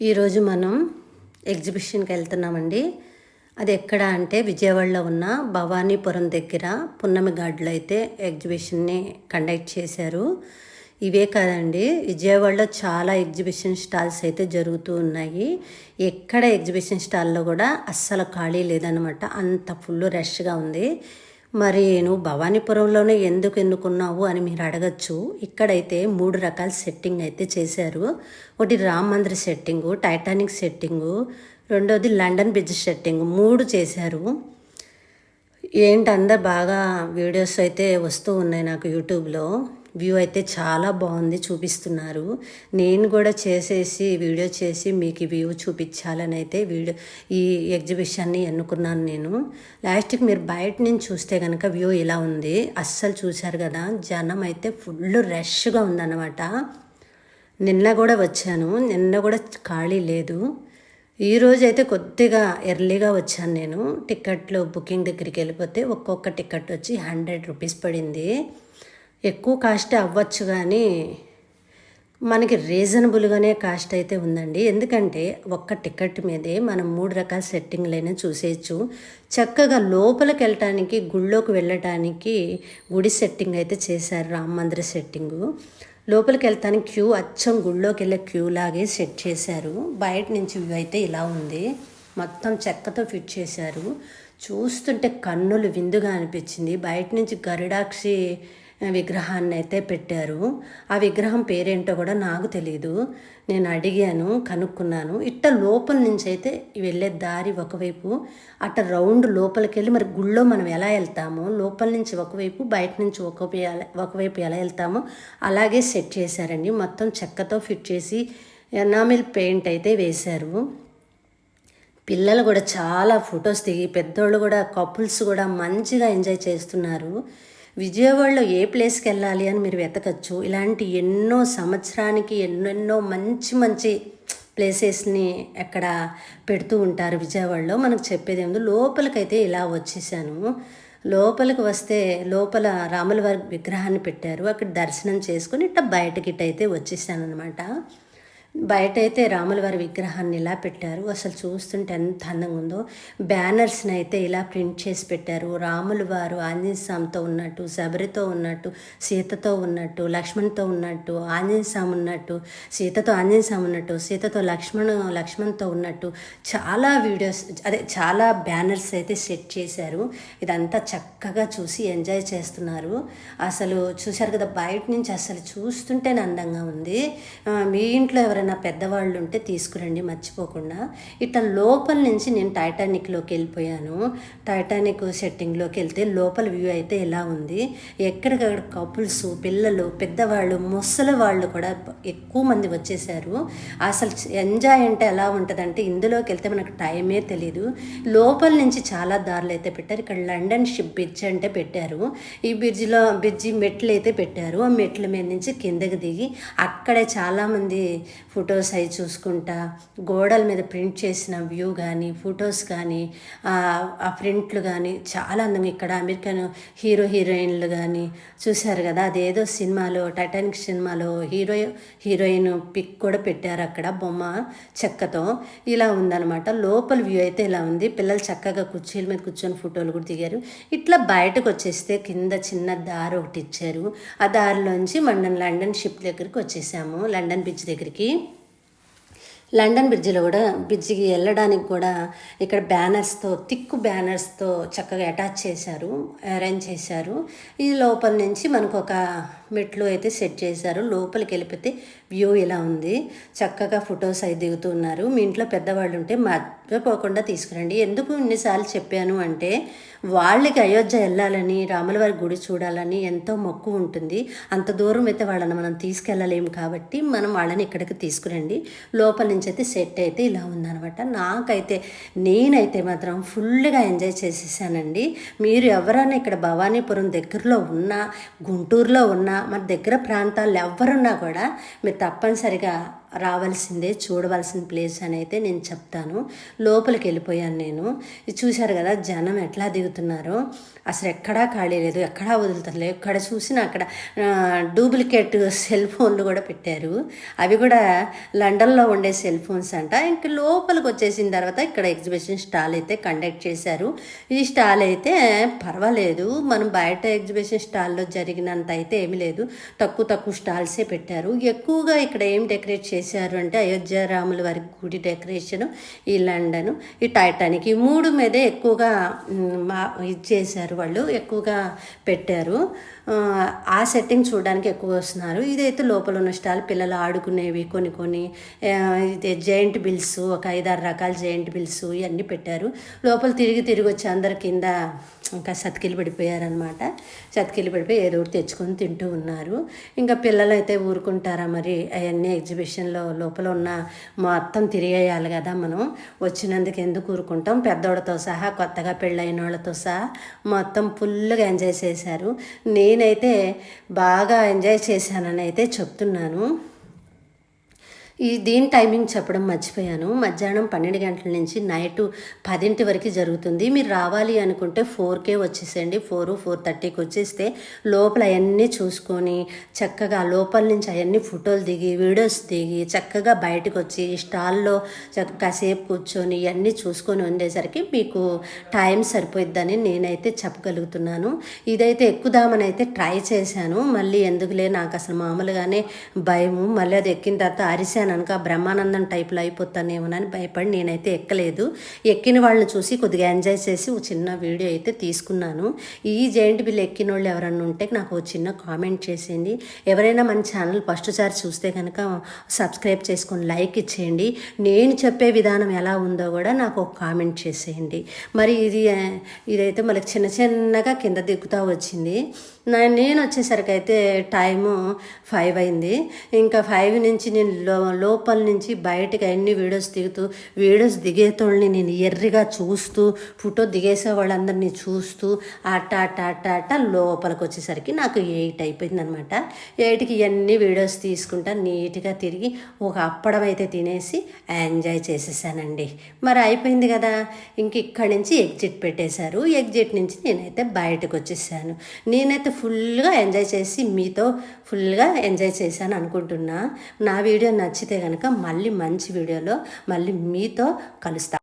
ఈరోజు మనం ఎగ్జిబిషన్కి వెళ్తున్నామండి. అది ఎక్కడ అంటే విజయవాడలో ఉన్న భవానీపురం దగ్గర పున్నమి ఘాట్లో అయితే ఎగ్జిబిషన్ని కండక్ట్ చేశారు. ఇవే కాదండి, విజయవాడలో చాలా ఎగ్జిబిషన్ స్టాల్స్ అయితే జరుగుతూ ఉన్నాయి. ఎక్కడ ఎగ్జిబిషన్ స్టాల్లో కూడా అస్సలు ఖాళీ లేదనమాట, అంత ఫుల్ రష్గా ఉంది. మరి నువ్వు భవానీపురంలోనే ఎందుకు ఎన్నుకున్నావు అని మీరు అడగచ్చు. ఇక్కడైతే 3 రకాల సెట్టింగ్ అయితే చేశారు. ఒకటి Ram Mandir setting, Titanic setting, రెండోది లండన్ బ్రిడ్జ్ సెట్టింగ్, 3 చేశారు. ఏంటి అందరు బాగా వీడియోస్ అయితే వస్తూ ఉన్నాయి నాకు యూట్యూబ్లో. వ్యూ అయితే చాలా బాగుంది, చూపిస్తున్నారు. నేను కూడా చేసేసి వీడియో చేసి మీకు వ్యూ చూపించాలని అయితే ఈ ఎగ్జిబిషన్ని ఎన్నుకున్నాను నేను. లాస్ట్కి మీరు బయట నుంచి చూస్తే కనుక వ్యూ ఇలా ఉంది. అస్సలు చూశారు కదా, జనం అయితే ఫుల్ రష్గా ఉందన్నమాట. నిన్న కూడా వచ్చాను, నిన్న కూడా ఖాళీ లేదు. ఈరోజు అయితే కొద్దిగా ఎర్లీగా వచ్చాను నేను. టికెట్లు బుకింగ్ దగ్గరికి వెళ్ళిపోతే ఒక్కొక్క టికెట్ వచ్చి 100 రూపీస్ పడింది. ఎక్కువ కాస్ట్ అవ్వచ్చు కానీ మనకి రీజనబుల్గానే కాస్ట్ అయితే ఉందండి. ఎందుకంటే ఒక్క టికెట్ మీదే మనం 3 రకాల సెట్టింగ్లైనా చూసేయచ్చు. చక్కగా లోపలికి వెళ్ళటానికి, గుళ్ళోకి వెళ్ళటానికి గుడి సెట్టింగ్ అయితే చేశారు, రామ మందిర సెట్టింగు. లోపలికి వెళ్తానికి క్యూ అచ్చం గుళ్ళోకి వెళ్ళే క్యూ లాగే సెట్ చేశారు. బయట నుంచి వ్యూ అయితే ఇలా ఉంది, మొత్తం చెక్కతో ఫిట్ చేశారు. చూస్తుంటే కన్నులు విందుగా అనిపించింది. బయట నుంచి గరుడాక్షి విగ్రహాన్ని అయితే పెట్టారు. ఆ విగ్రహం పేరేంటో కూడా నాకు తెలీదు. నేను అడిగాను, కనుక్కున్నాను. ఇట్ట లోపల నుంచి అయితే వెళ్ళే దారి ఒకవైపు, అట్ట రౌండ్ లోపలికి వెళ్ళి మరి గుళ్ళో మనం ఎలా వెళ్తామో లోపల నుంచి ఒకవైపు, బయట నుంచి ఒకవైపు ఎలా వెళ్తామో అలాగే సెట్ చేశారండి. మొత్తం చెక్కతో ఫిట్ చేసి ఎనామిల్ పెయింట్ అయితే వేశారు. పిల్లలు కూడా చాలా ఫొటోస్ దిగి, పెద్దోళ్ళు కూడా, కపుల్స్ కూడా మంచిగా ఎంజాయ్ చేస్తున్నారు. విజయవాడలో ఏ ప్లేస్కి వెళ్ళాలి అని మీరు వెతకచ్చు. ఇలాంటి ఎన్నో సంవత్సరానికి ఎన్నెన్నో మంచి మంచి ప్లేసెస్ని అక్కడ పెడుతూ ఉంటారు విజయవాడలో. మనకు చెప్పేది ఏముంది, లోపలికైతే ఇలా వచ్చేసాను. లోపలికి వస్తే లోపల రాముల వారి విగ్రహాన్ని పెట్టారు. అక్కడ దర్శనం చేసుకుని ఇట్లా బయటకి అయితే వచ్చేసాను అనమాట. బయట అయితే రాముల వారి విగ్రహాన్ని ఇలా పెట్టారు. అసలు చూస్తుంటే ఎంత అందంగా ఉందో. బ్యానర్స్ని అయితే ఇలా ప్రింట్ చేసి పెట్టారు. రాముల వారు ఆంజనేయ స్వామితో ఉన్నట్టు, శబరితో ఉన్నట్టు, సీతతో ఉన్నట్టు, లక్ష్మణ్తో ఉన్నట్టు, ఆంజనేయ స్వామి ఉన్నట్టు, సీతతో ఆంజనేయ స్వామి ఉన్నట్టు, సీతతో లక్ష్మణ్తో ఉన్నట్టు చాలా వీడియోస్, చాలా బ్యానర్స్ అయితే సెట్ చేశారు. ఇదంతా చక్కగా చూసి ఎంజాయ్ చేస్తున్నారు. అసలు చూశారు కదా, బయట నుంచి అసలు చూస్తుంటేనే అందంగా ఉంది. మీ ఇంట్లో ఎవరైనా పెద్దవాళ్ళు ఉంటే తీసుకురండి మర్చిపోకుండా. ఇట్లా లోపల నుంచి నేను టైటానిక్లోకి వెళ్ళిపోయాను. టైటానిక్ సెట్టింగ్లోకి వెళ్తే లోపల వ్యూ అయితే ఎలా ఉంది. ఎక్కడికక్కడ కపుల్స్, పిల్లలు, పెద్దవాళ్ళు, ముసలి వాళ్ళు కూడా ఎక్కువ మంది వచ్చేసారు. అసలు ఎంజాయ్ అంటే ఎలా ఉంటుందంటే ఇందులోకి వెళ్తే మనకు టైమే తెలీదు. లోపల నుంచి చాలా దారులు అయితే పెట్టారు. ఇక్కడ లండన్ షిప్ బ్రిడ్జ్ అంటే పెట్టారు. ఈ బ్రిడ్జి మెట్లు అయితే పెట్టారు. ఆ మెట్ల మీద నుంచి కిందకి దిగి అక్కడే చాలామంది ఫొటోస్ అవి చూసుకుంటా, గోడల మీద ప్రింట్ చేసిన వ్యూ కానీ, ఫొటోస్ కానీ, ఆ ప్రింట్లు కానీ చాలా అందంగా. ఇక్కడ అమెరికన్ హీరోయిన్లు కానీ చూశారు కదా, అదేదో సినిమాలో, టైటానిక్ సినిమాలో హీరోయిన్ పిక్ కూడా పెట్టారు అక్కడ, బొమ్మ చెక్కతో. ఇలా ఉందన్నమాట. లోపల వ్యూ అయితే ఇలా ఉంది. పిల్లలు చక్కగా కుర్చీల మీద కూర్చొని ఫోటోలు కూడా దిగారు. ఇట్లా బయటకు వచ్చేస్తే కింద చిన్న దారి ఒకటి ఇచ్చారు. ఆ దారిలోంచి మనం లండన్ షిప్ దగ్గరికి వచ్చేసాము, లండన్ బ్రిడ్జ్ దగ్గరికి. లండన్ బ్రిడ్జిలో కూడా, బ్రిడ్జికి వెళ్ళడానికి కూడా ఇక్కడ థిక్ బ్యానర్స్తో చక్కగా అటాచ్ చేశారు, అరేంజ్ చేశారు. ఈ లోపల నుంచి మనకు ఒక మెట్లు అయితే సెట్ చేశారు. లోపలికి వెళ్ళిపోతే వ్యూ ఇలా ఉంది. చక్కగా ఫొటోస్ అవి దిగుతున్నారు. మీ ఇంట్లో పెద్దవాళ్ళు ఉంటే మర్చిపోకుండా తీసుకురండి. ఎందుకు ఇన్నిసార్లు చెప్పాను అంటే, వాళ్ళకి అయోధ్య వెళ్ళాలని, రాముల వారి గుడి చూడాలని ఎంతో మక్కువ ఉంటుంది. అంత దూరం అయితే వాళ్ళని మనం తీసుకెళ్ళలేము కాబట్టి మనం వాళ్ళని ఇక్కడికి తీసుకురండి. లోపల నుంచి అయితే సెట్ అయితే ఇలా ఉందనమాట. నేనైతే మాత్రం ఫుల్గా ఎంజాయ్ చేసేసానండి. మీరు ఎవరైనా ఇక్కడ భవానీపురం దగ్గరలో ఉన్నా, గుంటూరులో ఉన్నా, మన దగ్గర ప్రాంతాల్లో ఎవరున్నా కూడా మీరు తప్పనిసరిగా రావాల్సిందే, చూడవలసిన ప్లేస్ అని అయితే నేను చెప్తాను. లోపలికి వెళ్ళిపోయాను నేను. ఇది చూశారు కదా జనం ఎట్లా దిగుతున్నారో, అసలు ఎక్కడా ఖాళీ లేదు, ఎక్కడా వదులుతలేదు. ఎక్కడ చూసినా అక్కడ డూప్లికేట్ సెల్ ఫోన్లు కూడా పెట్టారు. అవి కూడా లండన్లో ఉండే సెల్ ఫోన్స్ అంట. ఇంక లోపలికి వచ్చేసిన తర్వాత ఇక్కడ ఎగ్జిబిషన్ స్టాల్ అయితే కండక్ట్ చేశారు. ఈ స్టాల్ అయితే పర్వాలేదు, మనం బయట ఎగ్జిబిషన్ స్టాల్లో జరిగినంత అయితే ఏమీ లేదు, తక్కువ స్టాల్సే పెట్టారు. ఎక్కువగా ఇక్కడ ఏం డెకరేట్ చేశారు అంటే అయోధ్య రాముల వారి గుడి డెకరేషన్, ఈ లండన్, ఈ టైటానిక్, ఈ మూడు మీదే ఎక్కువగా ఇది చేశారు, వాళ్ళు ఎక్కువగా పెట్టారు. ఆ సెట్టింగ్ చూడడానికి ఎక్కువ వస్తున్నారు. ఇదైతే లోపల ఉన్న స్టాల్ పిల్లలు ఆడుకునేవి కొన్ని ఇది జైంట్ బిల్స్, ఒక 5-6 రకాల జైంట్ బిల్స్ ఇవన్నీ పెట్టారు. లోపల తిరిగి వచ్చి అందరి కింద ఇంకా సతికిలు పడిపోయారనమాట. సతికిలు పడిపోయి ఏదో ఒకటి తెచ్చుకొని తింటూ ఉన్నారు. ఇంకా పిల్లలు అయితే ఊరుకుంటారా మరి, అవన్నీ ఎగ్జిబిషన్లో లోపల ఉన్న మొత్తం తిరిగేయాలి కదా, మనం వచ్చినందుకు ఎందుకు ఊరుకుంటాం. పెద్దోళ్ళతో సహా, కొత్తగా పెళ్ళైన వాళ్ళతో సహా మొత్తం ఫుల్గా ఎంజాయ్ చేశారు. నేనైతే బాగా ఎంజాయ్ చేశానని అయితే చెప్తున్నాను. దీని టైమింగ్ చెప్పడం మర్చిపోయాను. మధ్యాహ్నం 12 గంటల నుంచి నైట్ 10 వరకు జరుగుతుంది. మీరు రావాలి అనుకుంటే 4కే వచ్చేసేయండి. 4-4:30కి వచ్చేస్తే లోపల అవన్నీ చూసుకొని చక్కగా లోపల నుంచి అవన్నీ ఫోటోలు దిగి వీడియోస్ దిగి చక్కగా బయటకు వచ్చి స్టాల్లో కాసేపు కూర్చొని ఇవన్నీ చూసుకొని ఉండేసరికి మీకు టైం సరిపోయిద్దని నేనైతే చెప్పగలుగుతున్నాను. ఇదైతే ఎక్కుదామని అయితే ట్రై చేశాను. మళ్ళీ ఎందుకులే, నాకు అసలు మామూలుగానే భయము. మళ్ళీ అది ఎక్కిన తర్వాత అరిశాను అనుక బ్రహ్మానందం టైప్లో అయిపోతానేమోనని భయపడి నేనైతే ఎక్కలేదు. ఎక్కిన వాళ్ళని చూసి కొద్దిగా ఎంజాయ్ చేసి ఒక చిన్న వీడియో అయితే తీసుకున్నాను. ఈ జైంట్ బిల్ ఎక్కిన వాళ్ళు ఎవరన్నా ఉంటే నాకు ఒక చిన్న కామెంట్ చేసేయండి. ఎవరైనా మన ఛానల్ ఫస్ట్ సారి చూస్తే కనుక సబ్స్క్రైబ్ చేసుకొని లైక్ ఇచ్చేయండి. నేను చెప్పే విధానం ఎలా ఉందో కూడా నాకు ఒక కామెంట్ చేసేయండి. మరి ఇదైతే మనకి చిన్నగా కింద దిగుతూ వచ్చింది. నేను వచ్చేసరికి అయితే టైము 5 అయింది. ఇంకా 5 నుంచి నేను లోపల నుంచి బయటకు అన్ని వీడియోస్ దిగేతోళ్ళని నేను ఎర్రిగా చూస్తూ, ఫోటో దిగేసే వాళ్ళందరినీ చూస్తూ అట్ట లోపలికి వచ్చేసరికి నాకు 8 అయిపోయింది అనమాట. 8కి ఇవన్నీ వీడియోస్ తీసుకుంటా నీట్గా తిరిగి ఒక అప్పడం అయితే తినేసి ఎంజాయ్ చేసేసానండి. మరి అయిపోయింది కదా, ఇంక ఇక్కడి నుంచి ఎగ్జిట్ పెట్టేశారు. ఎగ్జిట్ నుంచి నేనైతే బయటకు వచ్చేసాను. నేనైతే ఫుల్గా ఎంజాయ్ చేసి మీతో ఫుల్గా ఎంజాయ్ చేశాను అనుకుంటున్నా. నా వీడియో నచ్చితే కనుక మళ్ళీ మంచి వీడియోలో మళ్ళీ మీతో కలుస్తా.